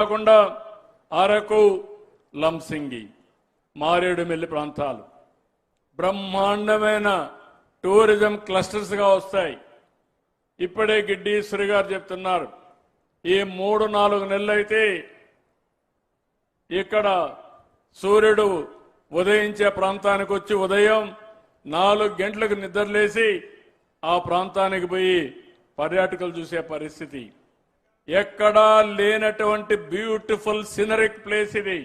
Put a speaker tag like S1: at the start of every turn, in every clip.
S1: కాకుండా అరకు, లంసింగి, మారేడుమిల్లి ప్రాంతాలు బ్రహ్మాండమైన టూరిజం క్లస్టర్స్గా వస్తాయి. ఇప్పుడే గిడ్డీశ్వరి గారు చెప్తున్నారు, ఈ 3-4 నెలలైతే ఇక్కడ సూర్యుడు ఉదయించే ప్రాంతానికి వచ్చి ఉదయం 4 గంటలకు నిద్రలేసి ఆ ప్రాంతానికి పోయి పర్యాటకులు చూసే పరిస్థితి. ఎక్కడా లేనటువంటి బ్యూటిఫుల్ సినరిక్ ప్లేస్ ఇది.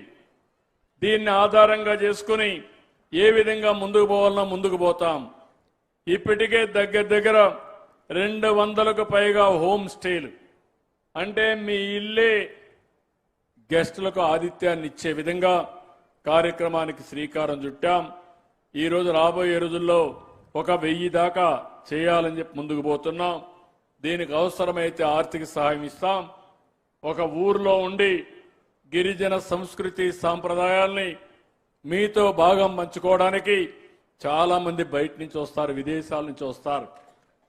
S1: దీన్ని ఆధారంగా చేసుకుని ఏ విధంగా ముందుకు పోవాలన్నా ముందుకు పోతాం. ఇప్పటికే దగ్గర 200కు పైగా హోమ్ స్టేలు, అంటే మీ ఇల్లే గెస్టులకు ఆతిథ్యాన్ని ఇచ్చే విధంగా కార్యక్రమానికి శ్రీకారం చుట్టాం. ఈరోజు రాబోయే రోజుల్లో 1000 దాకా చేయాలని చెప్పి ముందుకు పోతున్నాం. దీనికి అవసరమైతే ఆర్థిక సహాయం ఇస్తాం. ఒక ఊర్లో ఉండి గిరిజన సంస్కృతి సాంప్రదాయాల్ని మీతో భాగం పంచుకోవడానికి చాలా మంది బయట నుంచి వస్తారు, విదేశాల నుంచి వస్తారు,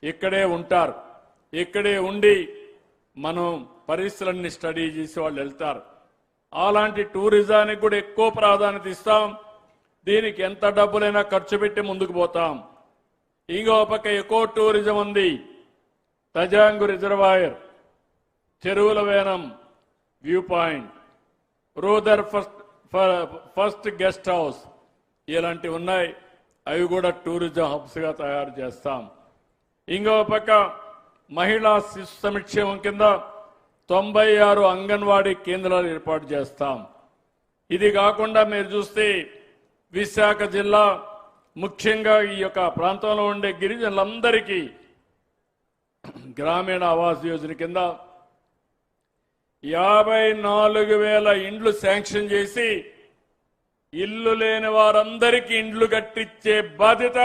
S1: ఇక్కడే ఉంటారు. ఇక్కడే ఉండి మనం పరిస్థితులన్నీ స్టడీ చేసి వాళ్ళు వెళ్తారు. అలాంటి టూరిజానికి కూడా ఎక్కువ ప్రాధాన్యత ఇస్తాం. దీనికి ఎంత డబ్బులైనా ఖర్చు పెట్టి ముందుకు పోతాం. ఇంకో పక్క ఎకో టూరిజం ఉంది. తజాంగు రిజర్వాయర్, చెరువుల వేనం వ్యూ పాయింట్, రూదర్ ఫస్ట్ గెస్ట్ హౌస్ ఇలాంటివి ఉన్నాయి. అవి కూడా టూరిజం హబ్స్గా తయారు చేస్తాం. ఇంకో పక్క మహిళా శిశు సంక్షేమం కింద 96 అంగన్వాడీ కేంద్రాలు ఏర్పాటు చేస్తాం. ఇది కాకుండా మీరు చూస్తే విశాఖ జిల్లా ముఖ్యంగా ఈ యొక్క ప్రాంతంలో ఉండే గిరిజనులందరికీ గ్రామీణ ఆవాస్ యోజన కింద 54,000 ఇండ్లు శాంక్షన్ చేసి ఇల్లు లేని వారందరికీ ఇండ్లు కట్టించే బాధ్యత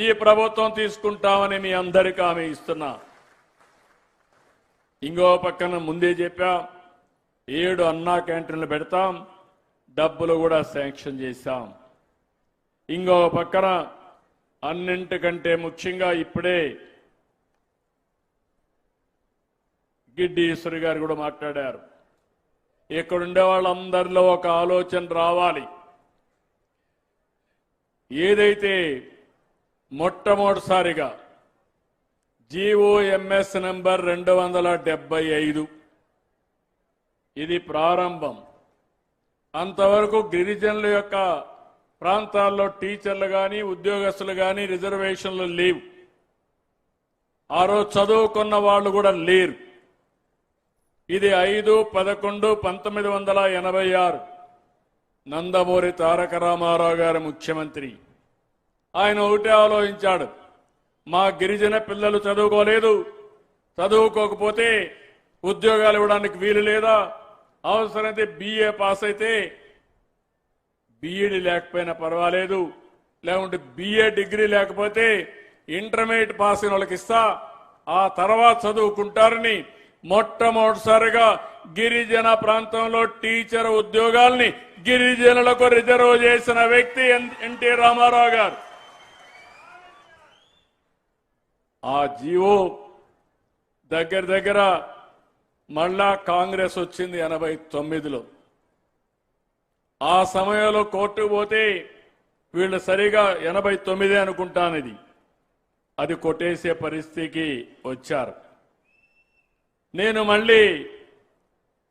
S1: ఈ ప్రభుత్వం తీసుకుంటామని మీ అందరికీ హామీ ఇస్తున్నా. ఇంకో పక్కన ముందే చెప్పా, 7 అన్నా క్యాంటీన్లు పెడతాం, డబ్బులు కూడా శాంక్షన్ చేశాం. ఇంకో పక్కన అన్నింటికంటే ముఖ్యంగా ఇప్పుడే గిడ్డీశ్వరి గారు కూడా మాట్లాడారు. ఇక్కడుండే వాళ్ళందరిలో ఒక ఆలోచన రావాలి. ఏదైతే మొట్టమొదటిసారిగా GOMS నంబర్ 275 ఇది ప్రారంభం. అంతవరకు గిరిజనుల యొక్క ప్రాంతాల్లో టీచర్లు కానీ ఉద్యోగస్తులు కానీ రిజర్వేషన్లు లేవు. ఆ రోజు చదువుకున్న వాళ్ళు కూడా లేరు. ఇది 5/11/1986 నందమూరి తారక రామారావు గారు ముఖ్యమంత్రి. ఆయన ఒకటే ఆలోచించాడు, మా గిరిజన పిల్లలు చదువుకోలేదు, చదువుకోకపోతే ఉద్యోగాలు ఇవ్వడానికి వీలు లేదా, అవసరమైతే BA పాస్ అయితే BEd లేకపోయినా పర్వాలేదు, లేకుంటే BA డిగ్రీ లేకపోతే ఇంటర్మీడియట్ పాస్ అయిన వాళ్ళకి ఇస్తా, ఆ తర్వాత చదువుకుంటారని మొట్టమొదటిసారిగా గిరిజన ప్రాంతంలో టీచర్ ఉద్యోగాల్ని గిరిజనులకు రిజర్వ్ చేసిన వ్యక్తి ఎన్టీ రామారావు గారు. ఆ జీవో దగ్గర మళ్ళా కాంగ్రెస్ వచ్చింది 89లో. ఆ సమయంలో కోర్టుకు పోతే వీళ్ళు సరిగా 89 అనుకుంటానిది, అది కొట్టేసే పరిస్థితికి వచ్చారు. నేను మళ్ళీ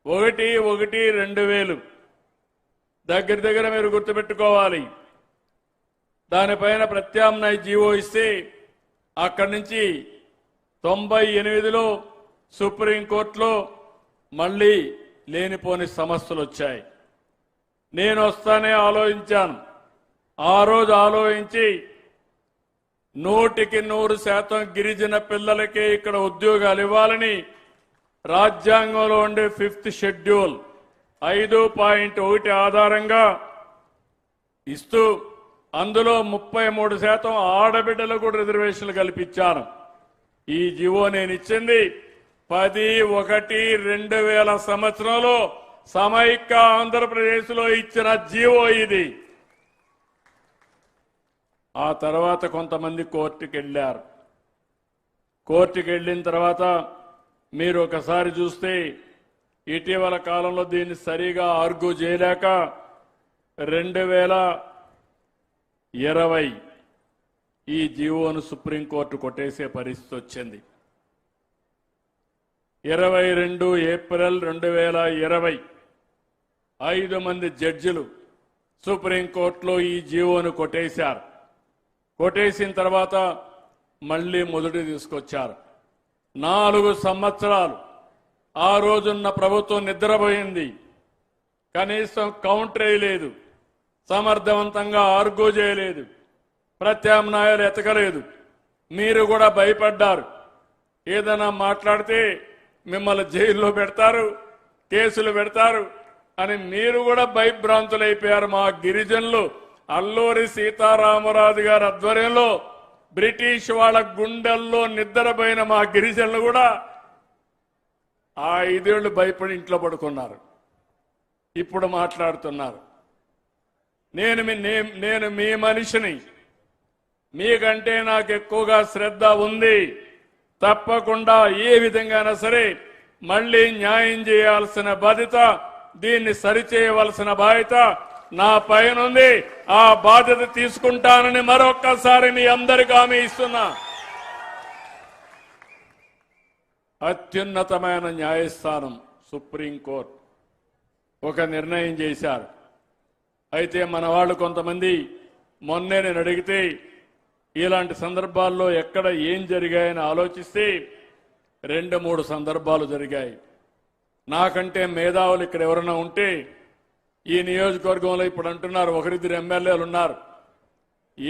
S1: 1/1/2000 దగ్గర మీరు గుర్తుపెట్టుకోవాలి, దానిపైన ప్రత్యామ్నాయ జీవో ఇస్తే అక్కడి నుంచి 98లో సుప్రీంకోర్టులో మళ్ళీ లేనిపోని సమస్యలు వచ్చాయి. నేను వస్తానే ఆలోచించాను. ఆ రోజు ఆలోచించి 100% గిరిజన పిల్లలకే ఇక్కడ ఉద్యోగాలు ఇవ్వాలని రాజ్యాంగంలో ఉండే 5th షెడ్యూల్ 5.1 ఆధారంగా ఇస్తూ అందులో 33% ఆడబిడ్డలకు కూడా రిజర్వేషన్లు కల్పించాను. ఈ జీవో నేను ఇచ్చింది 10/1/2000 సంవత్సరంలో సమైక్య ఆంధ్రప్రదేశ్లో ఇచ్చిన జీవో ఇది. ఆ తర్వాత కొంతమంది కోర్టుకు వెళ్ళారు. కోర్టుకు వెళ్ళిన తర్వాత మీరు ఒకసారి చూస్తే ఇటీవల కాలంలో దీన్ని సరిగా ఆర్గ్యూ చేయలేక 2020 ఈ జీవోను సుప్రీంకోర్టు కొట్టేసే పరిస్థితి వచ్చింది. 22 ఏప్రిల్ 2020 5 మంది జడ్జిలు సుప్రీంకోర్టులో ఈ జీవోను కొట్టేశారు. కొట్టేసిన తర్వాత మళ్లీ మొదటి తీసుకొచ్చారు. 4 సంవత్సరాలు ఆ రోజున్న ప్రభుత్వం నిద్రపోయింది. కనీసం కౌంటర్ వేయలేదు, సమర్థవంతంగా ఆర్గ్యూ చేయలేదు, ప్రత్యామ్నాయాలు ఎతకలేదు. మీరు కూడా భయపడ్డారు. ఏదైనా మాట్లాడితే మిమ్మల్ని జైల్లో పెడతారు, కేసులు పెడతారు అని మీరు కూడా భయభ్రాంతులైపోయారు. మా గిరిజనులు అల్లూరి సీతారామరాజు గారి ఆధ్వర్యంలో బ్రిటిష్ వాళ్ళ గుండెల్లో నిద్రపోయిన మా గిరిజనులు కూడా ఆ 5 ఏళ్లు భయపడి ఇంట్లో పడుకున్నారు. ఇప్పుడు మాట్లాడుతున్నారు. నేను మీ మనిషిని, మీకంటే నాకు ఎక్కువగా శ్రద్ధ ఉంది. తప్పకుండా ఏ విధంగానైనా సరే మళ్లీ న్యాయం చేయాల్సిన బాధ్యత, దీన్ని సరిచేయవలసిన బాధ్యత నా పైన ఉంది. ఆ బాధ్యత తీసుకుంటానని మరొక్కసారి మీ అందరికీ హామీ ఇస్తున్నా. అత్యున్నతమైన న్యాయస్థానం సుప్రీంకోర్టు ఒక నిర్ణయం చేశారు. అయితే మన వాళ్ళు కొంతమంది మొన్నే నేను అడిగితే ఇలాంటి సందర్భాల్లో ఎక్కడ ఏం జరిగాయని ఆలోచిస్తే 2-3 సందర్భాలు జరిగాయి. నాకంటే మేధావులు ఇక్కడ ఎవరైనా ఉంటే ఈ నియోజకవర్గంలో ఇప్పుడు అంటున్నారు 1-2 ఎమ్మెల్యేలు ఉన్నారు.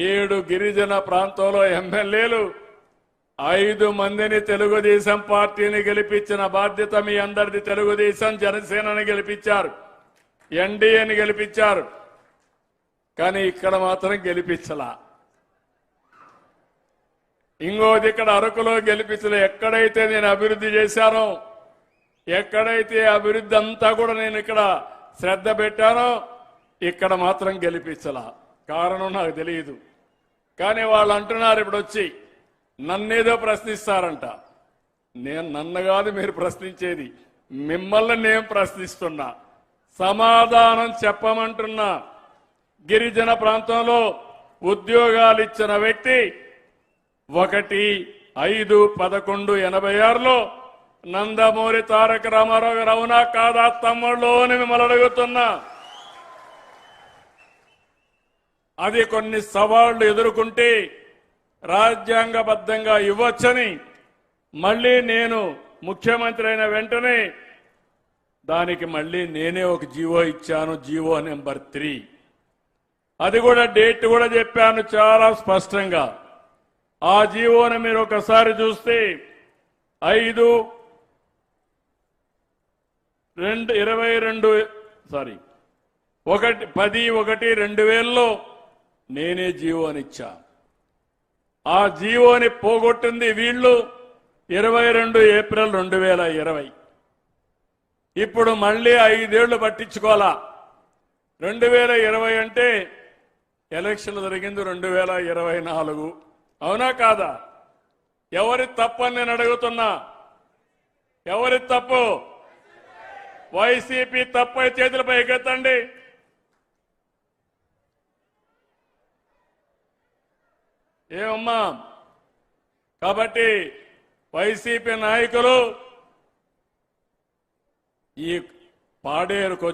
S1: 7 గిరిజన ప్రాంతంలో ఎమ్మెల్యేలు 5 మందిని తెలుగుదేశం పార్టీని గెలిపించిన బాధ్యత మీ అందరిది. తెలుగుదేశం జనసేనని గెలిపించారు, ఎన్డీఏని గెలిపించారు, కానీ ఇక్కడ మాత్రం గెలిపించలా. ఇంకోది ఇక్కడ అరకులో గెలిపించలే. ఎక్కడైతే నేను అభివృద్ధి చేశానో, ఎక్కడైతే అభివృద్ధి అంతా కూడా నేను ఇక్కడ శ్రద్ధ పెట్టానో ఇక్కడ మాత్రం గెలిపించలా. కారణం నాకు తెలియదు. కానీ వాళ్ళు అంటున్నారు ఇప్పుడు వచ్చి నన్నేదో ప్రశ్నిస్తారంట. నన్ను కాదు మీరు ప్రశ్నించేది, మిమ్మల్ని నేను ప్రశ్నిస్తున్నా. సమాధానం చెప్పమంటున్నా. గిరిజన ప్రాంతంలో ఉద్యోగాలు ఇచ్చిన వ్యక్తి 1/5/11/86లో నందమూరి తారక రామారావు గారు. అవునా కాదా తమ్ముళ్ళు అని మిమ్మల్ని అడుగుతున్నా. అది కొన్ని సవాళ్లు ఎదుర్కొంటే రాజ్యాంగబద్ధంగా ఇవ్వచ్చని మళ్లీ నేను ముఖ్యమంత్రి అయిన వెంటనే దానికి మళ్లీ నేనే ఒక జీవో ఇచ్చాను, జీవో నెంబర్ 3. అది కూడా డేట్ కూడా చెప్పాను చాలా స్పష్టంగా. ఆ జీవోని మీరు ఒకసారి చూస్తే 10/1/2000లో నేనే జీవోని ఇచ్చా. ఆ జీవోని పోగొట్టింది వీళ్ళు 22 ఏప్రిల్ 2020. ఇప్పుడు మళ్లీ 5 ఏళ్లు పట్టించుకోవాలా. 2020 అంటే ఎలక్షన్లు జరిగింది 2024. అవునా కాదా? ఎవరి తప్పని నేను అడుగుతున్నా. ఎవరి తప్పు? వైసీపీ తప్పు. చేతులపై ఎగెత్తండి. ఏమమ్మా? కాబట్టి వైసీపీ నాయకులు ఈ పాడేరుకు